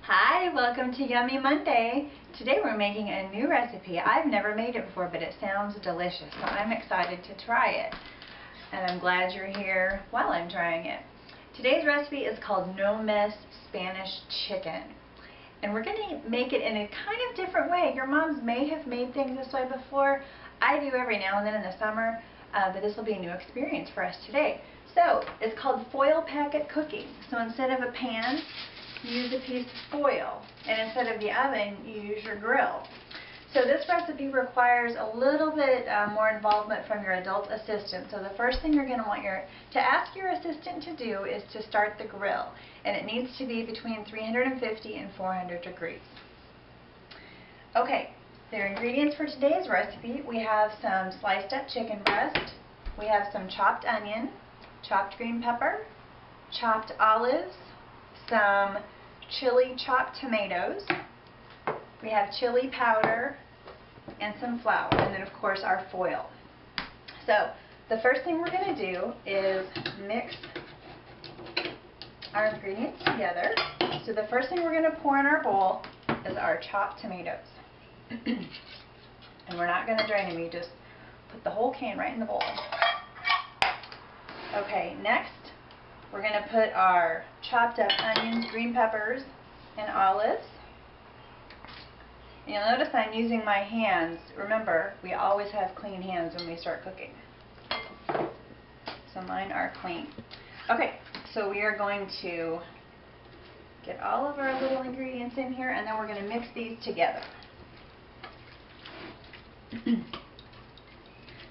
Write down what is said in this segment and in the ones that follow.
Hi, welcome to Yummy Monday. Today we're making a new recipe. I've never made it before, but it sounds delicious, so I'm excited to try it. And I'm glad you're here while I'm trying it. Today's recipe is called No Mess Spanish Chicken. And we're going to make it in a kind of different way. Your moms may have made things this way before. I do every now and then in the summer, but this will be a new experience for us today. So, it's called foil packet cooking. So instead of a pan, you use a piece of foil, and instead of the oven, you use your grill. So this recipe requires a little bit more involvement from your adult assistant. So the first thing you're going to want to ask your assistant to do is to start the grill, and it needs to be between 350 and 400 degrees. Okay, the ingredients for today's recipe: we have some sliced up chicken breast, we have some chopped onion, chopped green pepper, chopped olives, some chili chopped tomatoes, we have chili powder, and some flour, and then of course our foil. So the first thing we're going to do is mix our ingredients together. So the first thing we're going to pour in our bowl is our chopped tomatoes. And we're not going to drain them, you just put the whole can right in the bowl. Okay, next we're going to put our chopped up onions, green peppers, and olives. And you'll notice I'm using my hands. Remember, we always have clean hands when we start cooking. So mine are clean. Okay, so we are going to get all of our little ingredients in here, and then we're going to mix these together.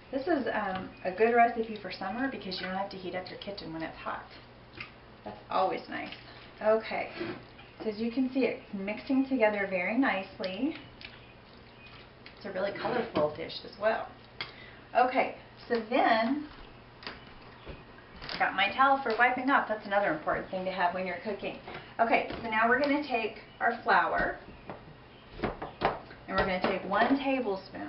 This is a good recipe for summer because you don't have to heat up your kitchen when it's hot. That's always nice. Okay, so as you can see, it's mixing together very nicely. It's a really colorful dish as well. Okay, so then I got my towel for wiping off. That's another important thing to have when you're cooking. Okay, so now we're going to take our flour, and we're going to take 1 tablespoon.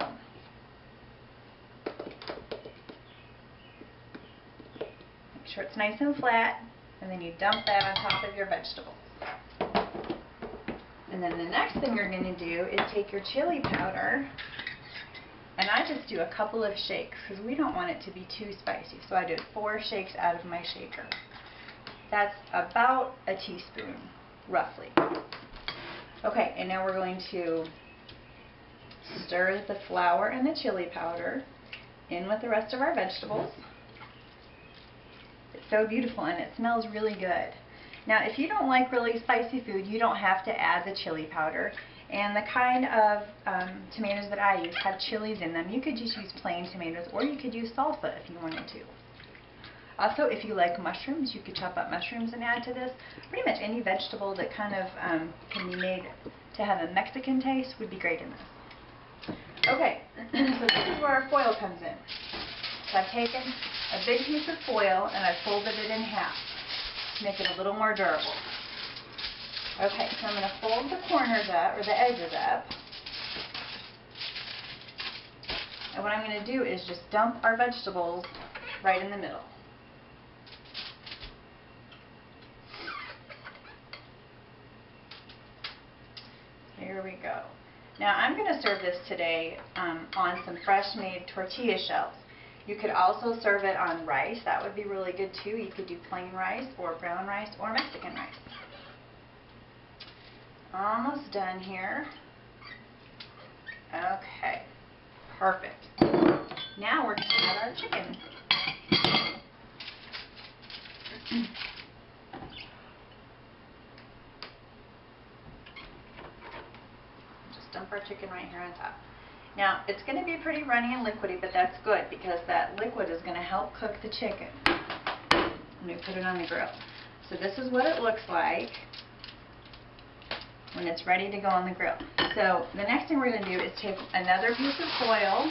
Make sure it's nice and flat, and then you dump that on top of your vegetables. And then the next thing you're going to do is take your chili powder, and I just do a couple of shakes because we don't want it to be too spicy. So I did 4 shakes out of my shaker. That's about a teaspoon, roughly. Okay, and now we're going to stir the flour and the chili powder in with the rest of our vegetables. It's so beautiful and it smells really good. Now, if you don't like really spicy food, you don't have to add the chili powder. And the kind of tomatoes that I use have chilies in them. You could just use plain tomatoes, or you could use salsa if you wanted to. Also, if you like mushrooms, you could chop up mushrooms and add to this. Pretty much any vegetable that kind of can be made to have a Mexican taste would be great in this. Okay, so this is where our foil comes in. So I've taken a big piece of foil and I've folded it in half to make it a little more durable. Okay, so I'm going to fold the corners up, or the edges up. And what I'm going to do is just dump our vegetables right in the middle. Here we go. Now I'm going to serve this today on some fresh made tortilla shells. You could also serve it on rice. That would be really good too. You could do plain rice or brown rice or Mexican rice. Almost done here. Okay, perfect. Now we're going to add our chicken. Just dump our chicken right here on top. Now, it's going to be pretty runny and liquidy, but that's good because that liquid is going to help cook the chicken. Let me put it on the grill. So this is what it looks like when it's ready to go on the grill. So the next thing we're going to do is take another piece of foil,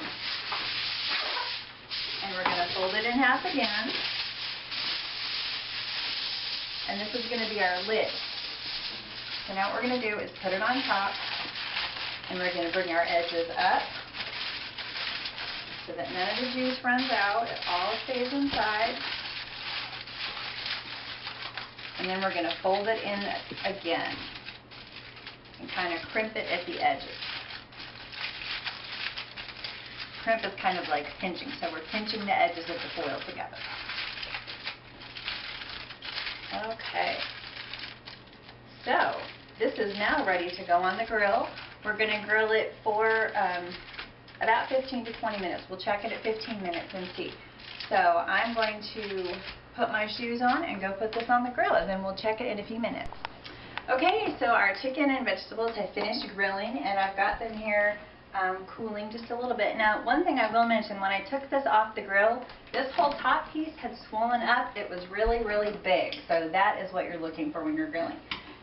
and we're going to fold it in half again. And this is going to be our lid. So now what we're going to do is put it on top, and we're going to bring our edges up so that none of the juice runs out. It all stays inside. And then we're going to fold it in again. and kind of crimp it at the edges. Crimp is kind of like pinching, so we're pinching the edges of the foil together. Okay, so this is now ready to go on the grill. We're going to grill it for about 15 to 20 minutes. We'll check it at 15 minutes and see. So I'm going to put my shoes on and go put this on the grill, and then we'll check it in a few minutes. Okay, so our chicken and vegetables have finished grilling, and I've got them here cooling just a little bit. Now, one thing I will mention, when I took this off the grill, this whole top piece had swollen up. It was really, really big, so that is what you're looking for when you're grilling.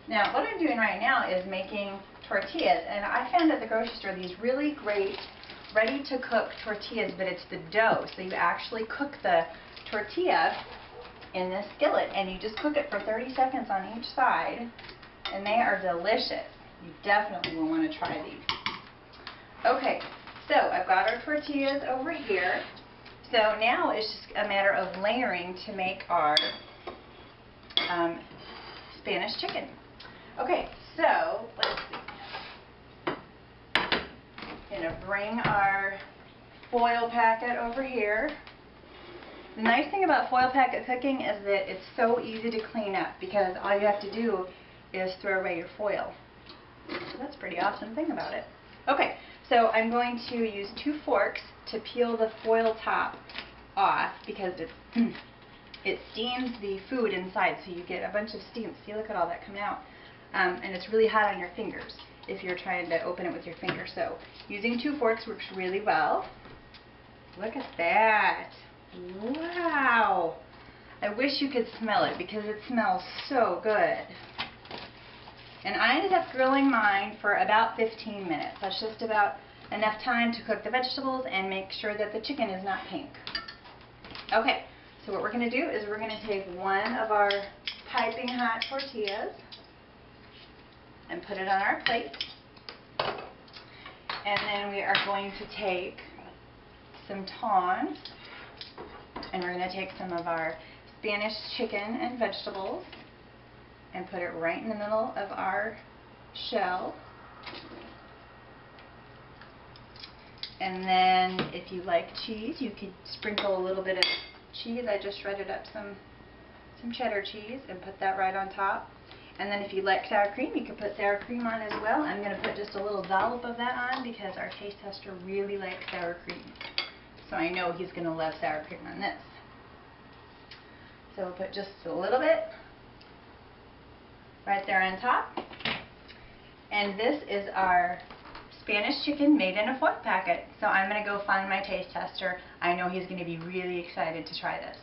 Now, what I'm doing right now is making tortillas, and I found at the grocery store these really great ready-to-cook tortillas, but it's the dough, so you actually cook the tortilla in this skillet, and you just cook it for 30 seconds on each side, and they are delicious. You definitely will want to try these. Okay, so I've got our tortillas over here. So now it's just a matter of layering to make our Spanish chicken. Okay, so let's see. I'm going to bring our foil packet over here. The nice thing about foil packet cooking is that it's so easy to clean up because all you have to do is throw away your foil. So that's a pretty awesome thing about it. Okay, so I'm going to use 2 forks to peel the foil top off because it steams the food inside, so you get a bunch of steam. See, look at all that coming out. And it's really hot on your fingers if you're trying to open it with your fingers. So using 2 forks works really well. Look at that. Wow. I wish you could smell it because it smells so good. And I ended up grilling mine for about 15 minutes. That's just about enough time to cook the vegetables and make sure that the chicken is not pink. Okay, so what we're going to do is we're going to take one of our piping hot tortillas and put it on our plate. And then we are going to take some tongs, and we're going to take some of our Spanish chicken and vegetables and put it right in the middle of our shell. And then if you like cheese, you could sprinkle a little bit of cheese. I just shredded up some cheddar cheese and put that right on top. And then if you like sour cream, you can put sour cream on as well. I'm going to put just a little dollop of that on because our taste tester really likes sour cream. So I know he's going to love sour cream on this. So we'll put just a little bit right there on top. And this is our Spanish chicken made in a foil packet. So I'm going to go find my taste tester. I know he's going to be really excited to try this.